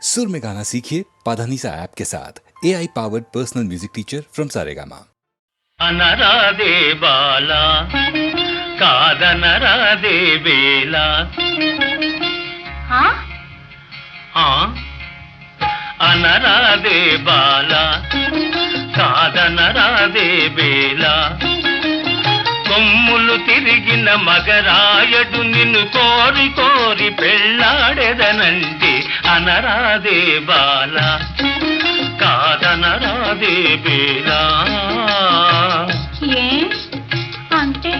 सुर में गाना सीखिए पाधानीसा ऐप के साथ AI powered personal music teacher from Saregama. అనరాదే బాలా కాదనరాదే వేలా అనరాదే బాలా కాదనరాదే వేలా కొమ్ములు తిరిగిన మగరాయడు నిన్ను కోరి కోరి పెళ్ళాడెదనంటే అనరాదే బాలా కాదనరాదే వేలా అంటే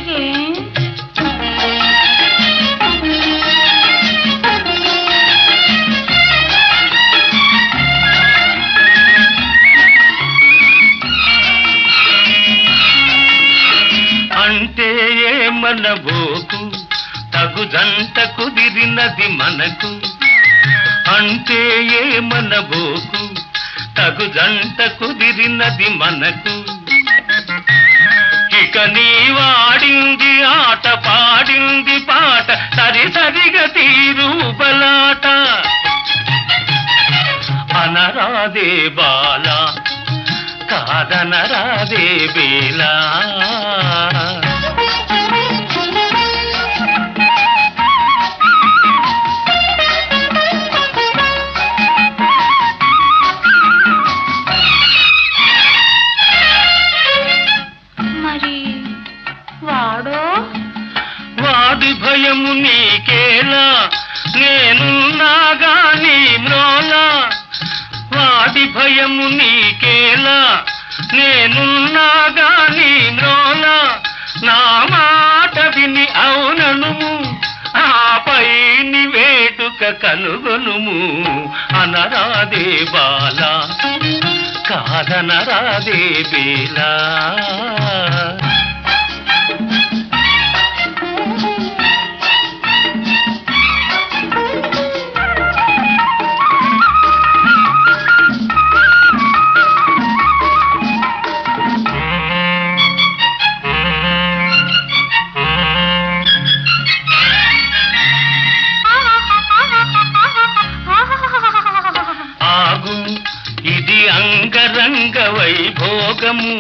అంటే ఏమనబోకు తగు జంట కుదిరినది మనకు అంటే ఏమనబోకు తగు జంట కుదిరినది మనకు ఇక నీ వాడింది ఆట పాడింది పాట సరి సరిగా తీరు బలాట అనరాదే బాలా కాదనరాదే వేలా వాడి భయము నీకేలా నేనున్నాగా నీ మ్రోలా వాడి భయము నీకేలా నేనున్నాగా నీ మ్రోలా నా మాట విని అవుననుము ఆపై నీ వేటుక కనుగొనుము అనరాదే బాలా కాదనరాదే వేలా అంగరంగ వైభోగము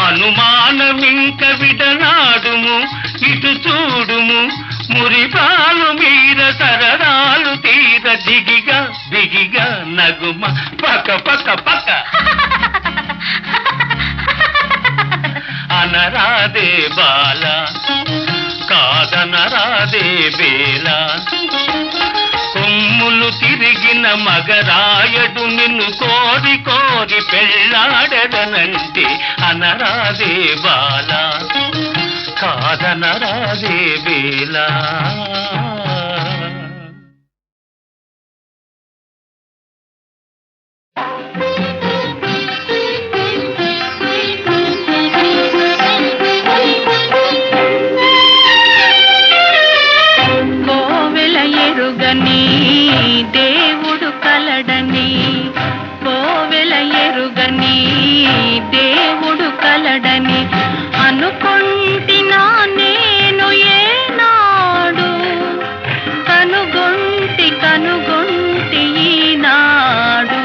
అనుమానమింక విడనాడుము ఇటు చూడుము మురిపాలు మీర సరదాలు తీర దిగిగా దిగిగా నగుమ పక పక పక అనరాదే బాలా కాదనరాదే వేలా కొమ్ములు తిరిగిన మగరాయడు నిన్ను కోరి కోరి పెళ్ళాడెదనంటే అనరాదే బాలా కాదనరాదే వేలా దేవుడు కలడని కోవెల ఎరుగని దేవుడు కలడని అనుకొంటినా నేను ఏనాడు కనుగొంటి ఈనాడు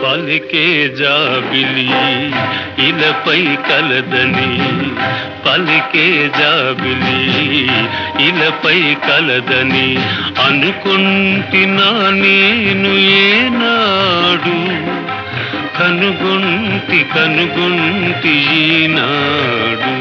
పలికే జాబిలి ఇలపై కలదని పలికే జాబిలి ఇలపై కలదని అనుకుంటున్నా నేను ఏనాడు కనుగొంటి ఈనాడు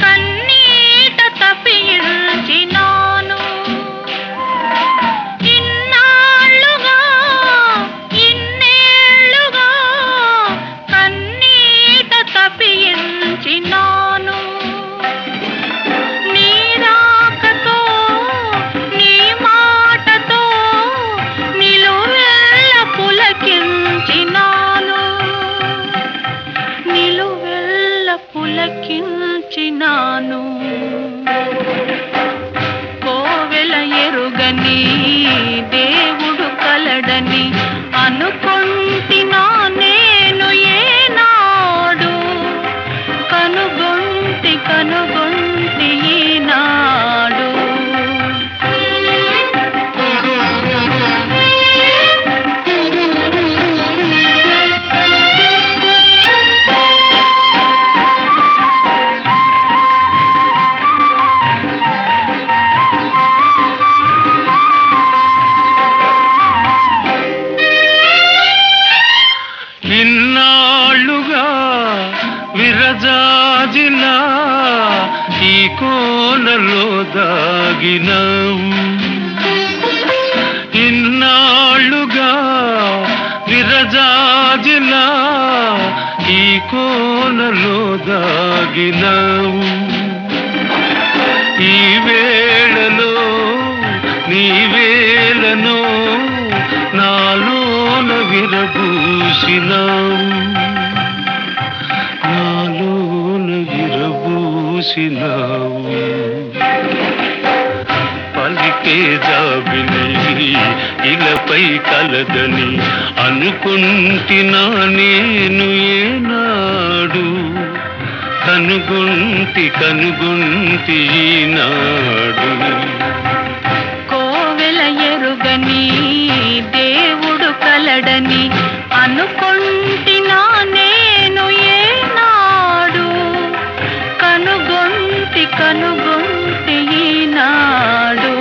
కన్నీట తప్పిళ్ళు ఎరుగని దేవుడు కలడని అనుకొంటినా నేను ఏనాడు కనుగొంటి ఈనాడు. ఇన్నాళ్ళుగా విరజాజిలా ఈ కోనలో దాగినావు, ఇన్నాళ్ళుగా విరజాజిలా ఈ కోనలో దాగినావు. ఈ వేళలో నీ వేళనో నాలోన విరబూసినావు, నాలోన విరబూసినావు. పలికే జాబిలి ఇలపై కలదని అనుకుంటినా నేను ఏనాడు కనుగొంటి ఈనాడు. కోవెల ఎరుగని దేవుడు కలడని అనుకొంటినా నేను ఏనాడు కనుగొంటి ఈనాడు.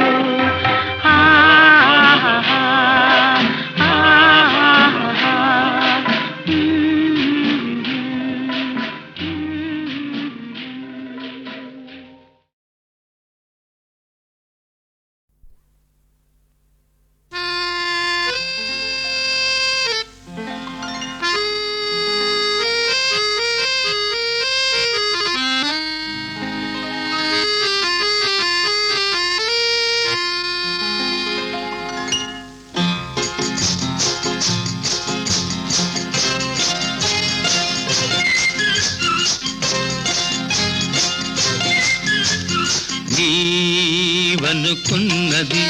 నీవనుకున్నది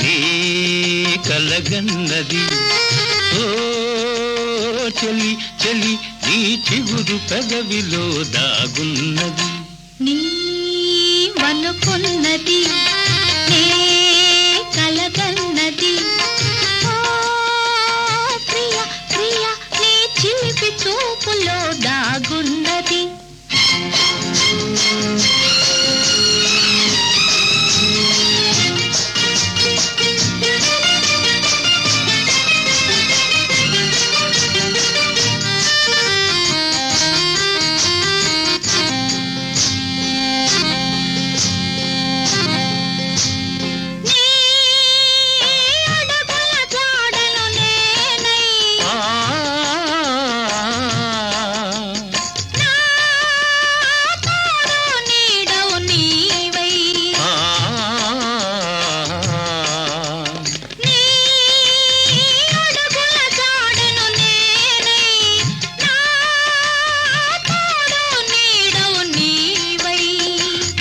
నీ కలగన్నది ఓ చెలి చెలి నీ చిగురు పెదవిలో దాగున్నది. నీవనుకున్నది నీ కలగన్నది ఓ ప్రియ ప్రియ నీ చిలిపి చూపులో దాగున్నది.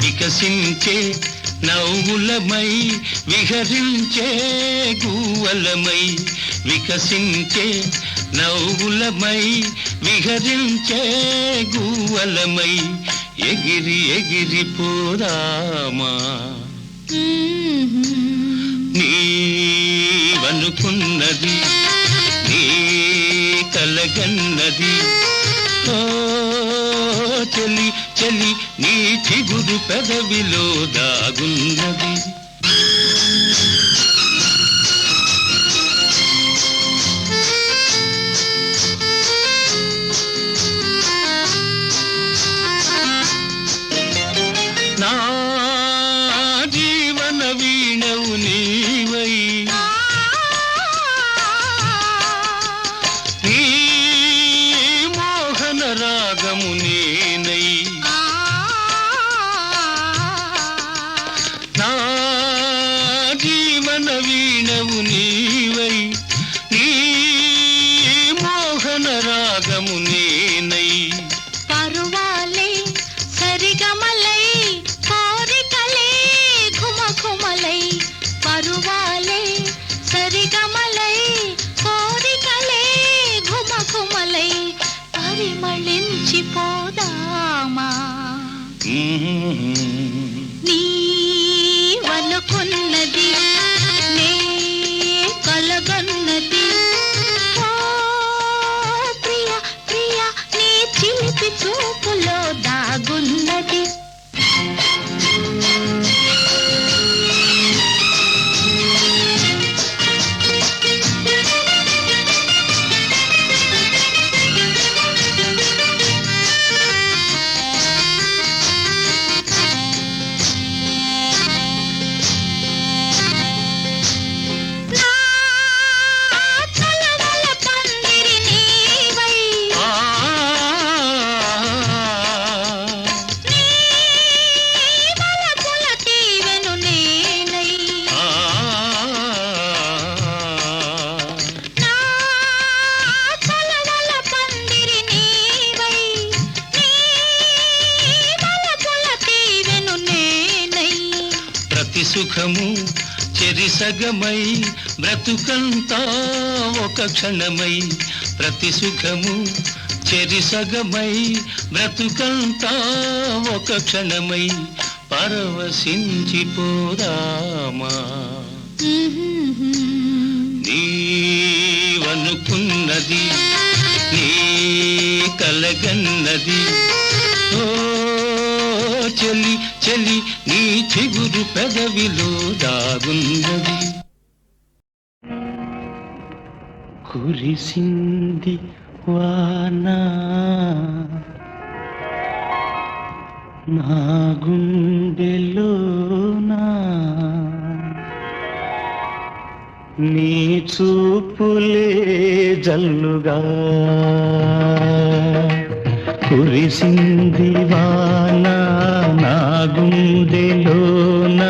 వికసించే నవ్వులమై విహరించే గువ్వలమై, వికసించే నవ్వులమై విహరించే గువ్వలమై ఎగిరి ఎగిరి పోదామా. నీవనుకున్నది నీ కలగన్నది ఓ చెలి చెలి నీ చిగురు పెదవిలో దాగున్నది. నా జీవన వీణవు నీవై నీ మోహన రాగము నేనై నా జీవన వీణవు నీవై నీ మోహన రాగము నేనై పరువాలే సరిగమలై కోరికలే ఘుమఘుమలై పరు నీవనుకున్నది నే కలగన్నది ఓ ప్రియ ప్రియ నీ చిలిపి చూపులో దాగున్నది ప్రతి సుఖము చెరిసగమై బ్రతుకంతా ఒక క్షణమై ప్రతి సుఖము చెరిసగమై బ్రతుకంతా ఒక క్షణమై పరవశించిపోదామా నీవనుకున్నది నీ కలగన్నది ఓ చెలి చెలి నీ చిగురు పెదవిలో దాగున్నది కురిసింది వానా నా గుండెలోనా నీ చూపులే జల్లుగా కురిసింది వాన నా గుండెలోన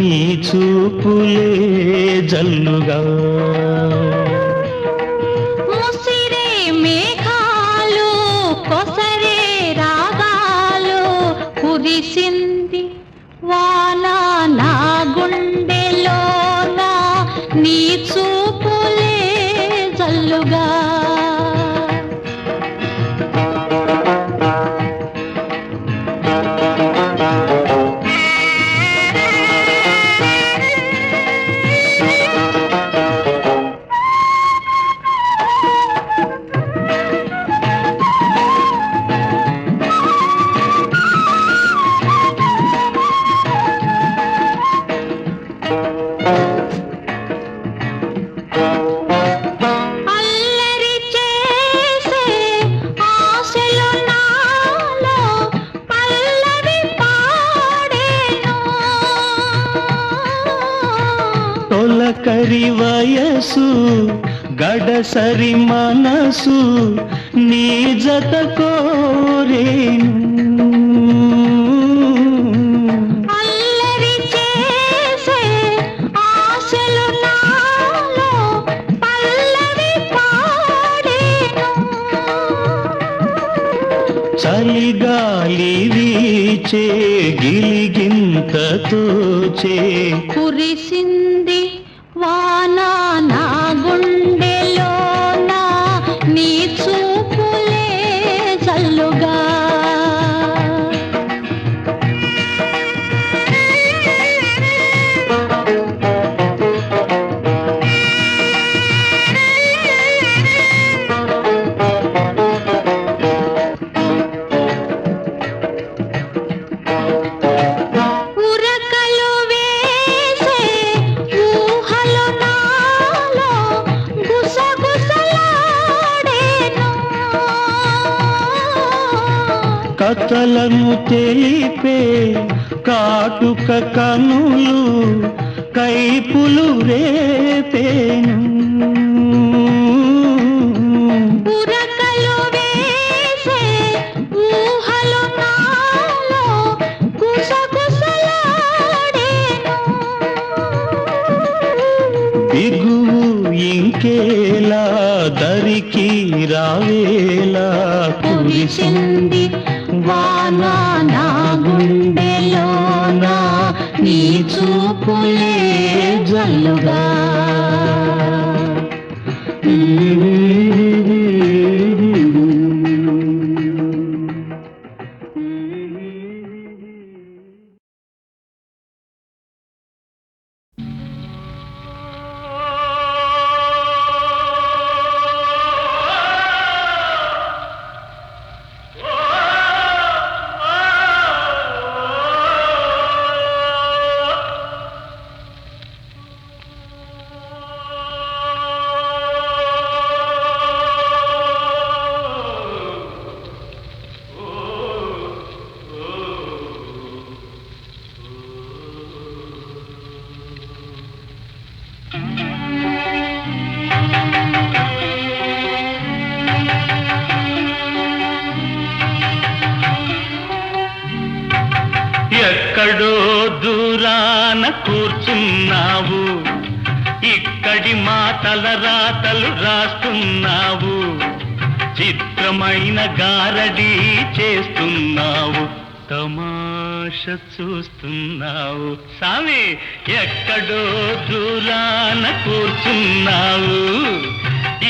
నీ చూపులే జల్లుగా ముసిరే మేఘాలు కొసరే రాగాలు కురిసింది వాన నా గుండెలోన నీ చూపులే జల్లుగా అల్లరి చేసే ఆశలు నాలో పల్లవి పాడేను తొలకరి వయసు గడసరి మనసు నీ జత కోరేను అల్లరి చేసే ఆశలు నాలో పల్లవి పాడేను చలిగాలి వీచే గిలిగింతతో చే కురిసింది వాన నా గుండెలోన నీ చూపులే జల్లుగా ఉరకలు వేసే ఊహలు నాలో గుసగుసలాడేను కథలను తెలిపే కాటుక కనులు కైపులు రేపేను ఉరకలు వేసే ఊహలు నాలో గుసగుసలాడేను బిగువు ఇంకేలా దరికి రావేలా కురిసింది వాన నా గుండెలోన నీ చూపులే జల్లుగా ఎక్కడో దూరాన కూర్చున్నావు, ఇక్కడి మాటల రాతలు రాస్తున్నావు, చిత్రమైన గారడీ చేస్తున్నావు, తమాష చూస్తున్నావు. సామి ఎక్కడో దూరాన కూర్చున్నావు,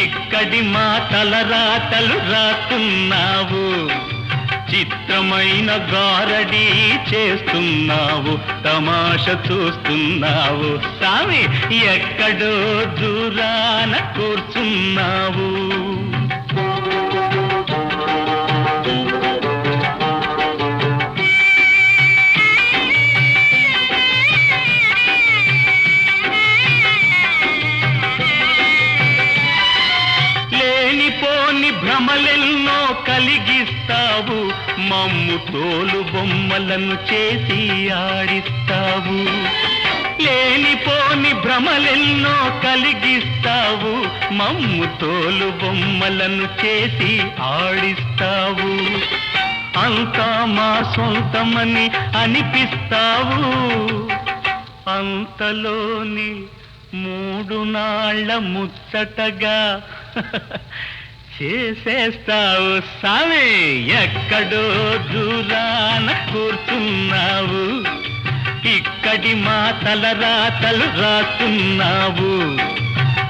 ఇక్కడి మాటల రాతలు రాస్తున్నావు, చిత్రమైన గారడీ చేస్తున్నావు, తమాష చూస్తున్నావు. సామి ఎక్కడో దూరాన కూర్చున్నావు. లేనిపోని భ్రమలెన్నో కలిగిస్తావు, మమ్ము తోలు బొమ్మలను చేసి ఆడిస్తావు. లేనిపోని భ్రమలెన్నో కలిగిస్తావు, మమ్ము తోలు బొమ్మలను చేసి ఆడిస్తావు. అంతా మా సొంతమని అనిపిస్తావు, అంతలోని 3 నాళ్ళ ముచ్చటగా చేసేస్తావు. సామి ఎక్కడో దూరాన కూర్చున్నావు, ఇక్కడి మాటల రాతలు రాస్తున్నావు,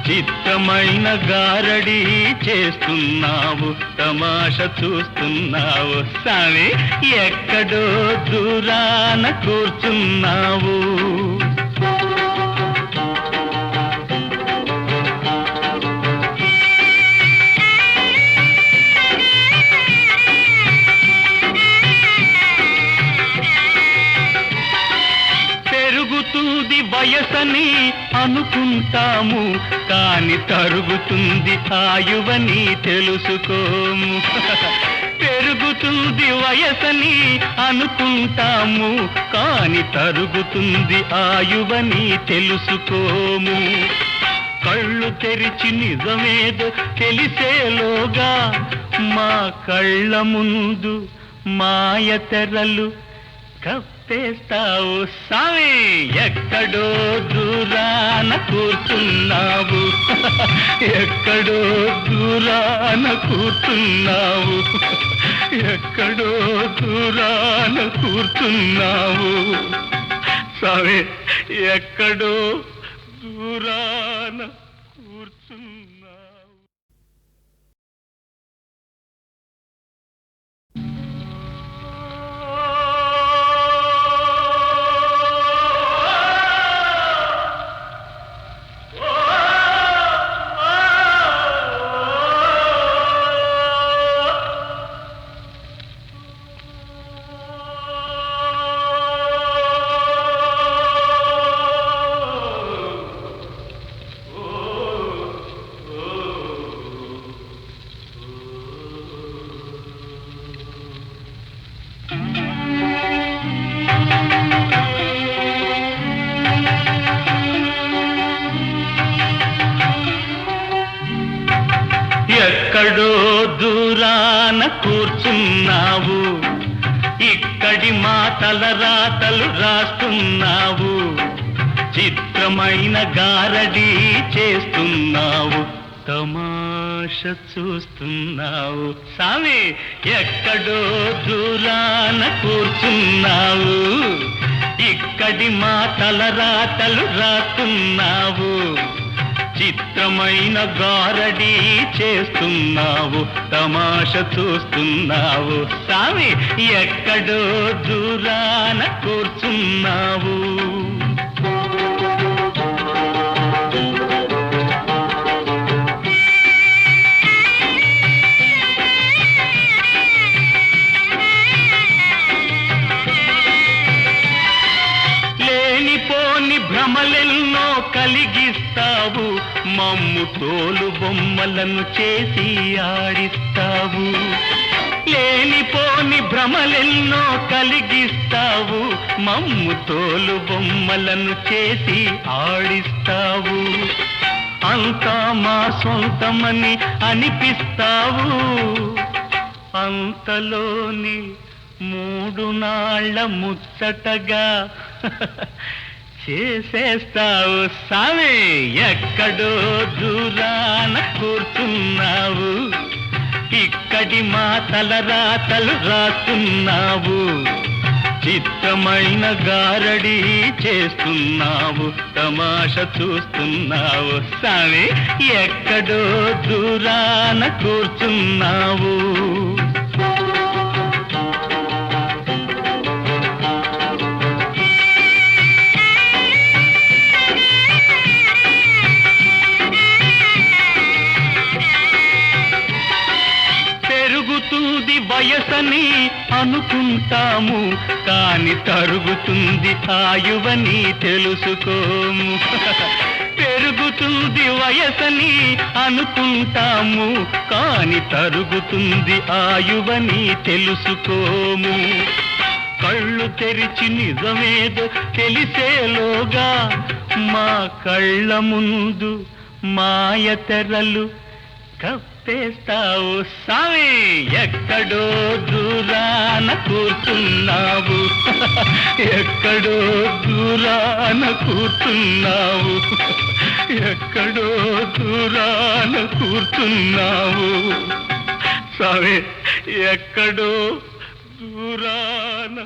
చిత్రమైన గారడీ చేస్తున్నావు, తమాష చూస్తున్నావు. సామి ఎక్కడో దూరాన కూర్చున్నావు. పెరుగుతుంది వయసని అనుకుంటాము, కాని తరుగుతుంది ఆయువని తెలుసుకోము. పెరుగుతుంది వయసని అనుకుంటాము, కాని తరుగుతుంది ఆయువని తెలుసుకోము. కళ్ళు తెరిచి నిజమేదో తెలిసేలోగా మా కళ్ళ ముందు మాయ తెరలు కప్పేస్తావు. సామి ఎక్కడో దూరాన కూర్చున్నావు, ఎక్కడో దూరాన కూర్చున్నావు, ఎక్కడో దూరాన కూర్చున్నావు. సామి ఎక్కడో దూరాన కూర్చున్నావు. ఎక్కడో దూరాన కూర్చున్నావు, ఇక్కడి మాటల రాతలు రాస్తున్నావు, చిత్రమైన గారడీ చేస్తున్నావు, తమాష చూస్తున్నావు. సామి ఎక్కడో దూరాన కూర్చున్నావు, ఇక్కడి మాటల రాతలు రాస్తున్నావు, చిత్రమైన గారడీ చేస్తున్నావు, తమాష చూస్తున్నావు. సామి ఎక్కడో దూరాన కూర్చున్నావు. లేనిపోని భ్రమలెన్నో కలిగిస్తావు, మమ్ము తోలు బొమ్మలను చేసి ఆడిస్తావు. లేనిపోని భ్రమలెన్నో కలిగిస్తావు, మమ్ము తోలు బొమ్మలను చేసి ఆడిస్తావు. అంతా మా సొంతమని అనిపిస్తావు, అంతలోని మూడు నాళ్ళ ముచ్చటగా చేసేస్తావు సామి. ఎక్కడో దూరాన కూర్చున్నావు, ఇక్కడి మా తలరాతలు రాస్తున్నావు. చిత్రమైన గారడి చేస్తున్నావు, తమాష చూస్తున్నావు సామి. ఎక్కడో దూరాన కూర్చున్నావు. పెరుగుతుంది వయసని అనుకుంటాము, కాని తరుగుతుంది ఆయువని తెలుసుకోము. పెరుగుతుంది వయసని అనుకుంటాము, కాని తరుగుతుంది ఆయువని తెలుసుకోము. కళ్ళు తెరిచి నిజమేదో తెలిసేలోగా మా కళ్ళ ముందు మాయ తెరలు కప్పేస్తావు సామి. ఎక్కడో దూరాన కూర్చున్నావు, ఎక్కడో దూరాన కూర్చున్నావు, ఎక్కడో దూరాన కూర్చున్నావు సామి. ఎక్కడో దూరాన